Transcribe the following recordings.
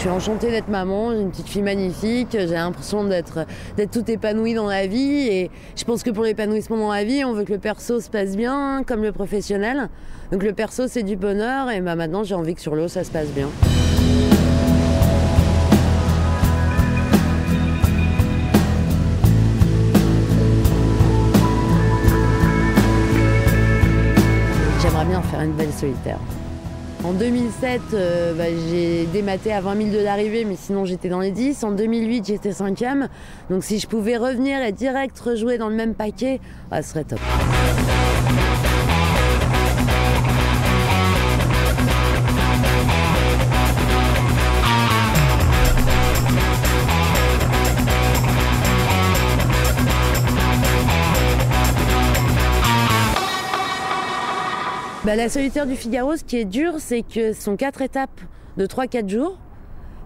suis enchantée d'être maman, j'ai une petite fille magnifique, j'ai l'impression d'être tout épanouie dans la vie et je pense que pour l'épanouissement dans la vie, on veut que le perso se passe bien comme le professionnel. Donc le perso c'est du bonheur et maintenant j'ai envie que sur l'eau ça se passe bien. J'aimerais bien faire une belle solitaire. En 2007, j'ai dématé à 20 000 de l'arrivée, mais sinon j'étais dans les 10. En 2008, j'étais 5e. Donc si je pouvais revenir et direct rejouer dans le même paquet, ce serait top. La solitaire du Figaro, ce qui est dur, c'est que ce sont 4 étapes de 3-4 jours.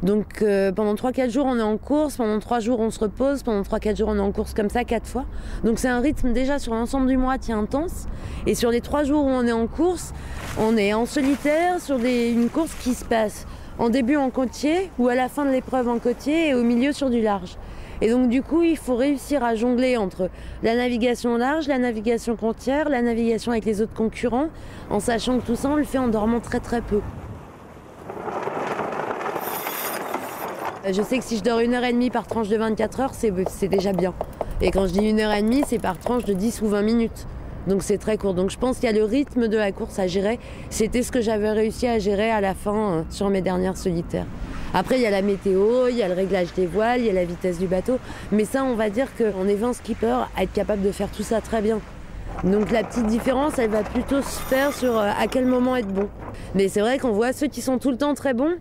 Donc pendant 3-4 jours, on est en course, pendant 3 jours, on se repose, pendant 3-4 jours, on est en course comme ça 4 fois. Donc c'est un rythme déjà sur l'ensemble du mois qui est intense. Et sur les 3 jours où on est en course, on est en solitaire sur une course qui se passe en début en côtier ou à la fin de l'épreuve en côtier et au milieu sur du large. Et donc du coup, il faut réussir à jongler entre la navigation large, la navigation côtière, la navigation avec les autres concurrents, en sachant que tout ça, on le fait en dormant très très peu. Je sais que si je dors 1h30 par tranche de 24 heures, c'est déjà bien. Et quand je dis 1h30, c'est par tranche de 10 ou 20 minutes. Donc c'est très court. Donc je pense qu'il y a le rythme de la course à gérer. C'était ce que j'avais réussi à gérer à la fin sur mes dernières solitaires. Après, il y a la météo, il y a le réglage des voiles, il y a la vitesse du bateau. Mais ça, on va dire qu'on est 20 skippers à être capable de faire tout ça très bien. Donc la petite différence, elle va plutôt se faire sur à quel moment être bon. Mais c'est vrai qu'on voit ceux qui sont tout le temps très bons,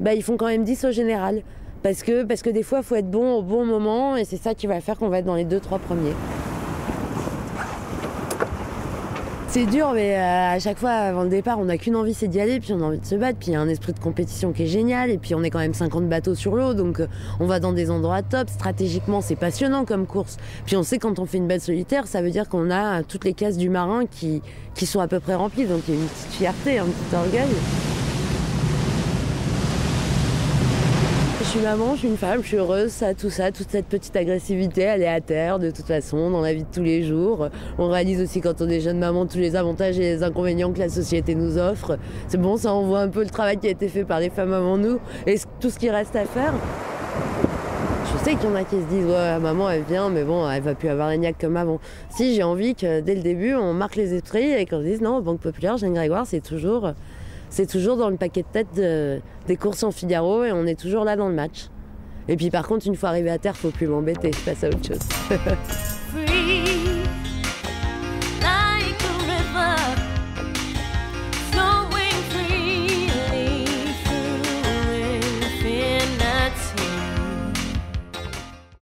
ils font quand même 10 au général. Parce que des fois, il faut être bon au bon moment et c'est ça qui va faire qu'on va être dans les 2-3 premiers. C'est dur, mais à chaque fois, avant le départ, on n'a qu'une envie, c'est d'y aller, puis on a envie de se battre, puis il y a un esprit de compétition qui est génial, et puis on est quand même 50 bateaux sur l'eau, donc on va dans des endroits top, stratégiquement, c'est passionnant comme course. Puis on sait quand on fait une belle solitaire, ça veut dire qu'on a toutes les cases du marin qui sont à peu près remplies, donc il y a une petite fierté, un petit orgueil. Je suis maman, je suis une femme, je suis heureuse, toute cette petite agressivité, elle est à terre de toute façon, dans la vie de tous les jours. On réalise aussi quand on est jeune maman tous les avantages et les inconvénients que la société nous offre. C'est bon, ça on voit un peu le travail qui a été fait par les femmes avant nous et tout ce qui reste à faire. Je sais qu'il y en a qui se disent « ouais, maman elle vient, mais bon, elle va plus avoir la niaque comme avant ». Si, j'ai envie que dès le début, on marque les esprits et qu'on se dise « non, Banque Populaire, Jeanne Grégoire, c'est toujours dans le paquet de tête des courses en Figaro et on est toujours là dans le match. Et puis par contre, une fois arrivé à terre, faut plus m'embêter, je passe à autre chose.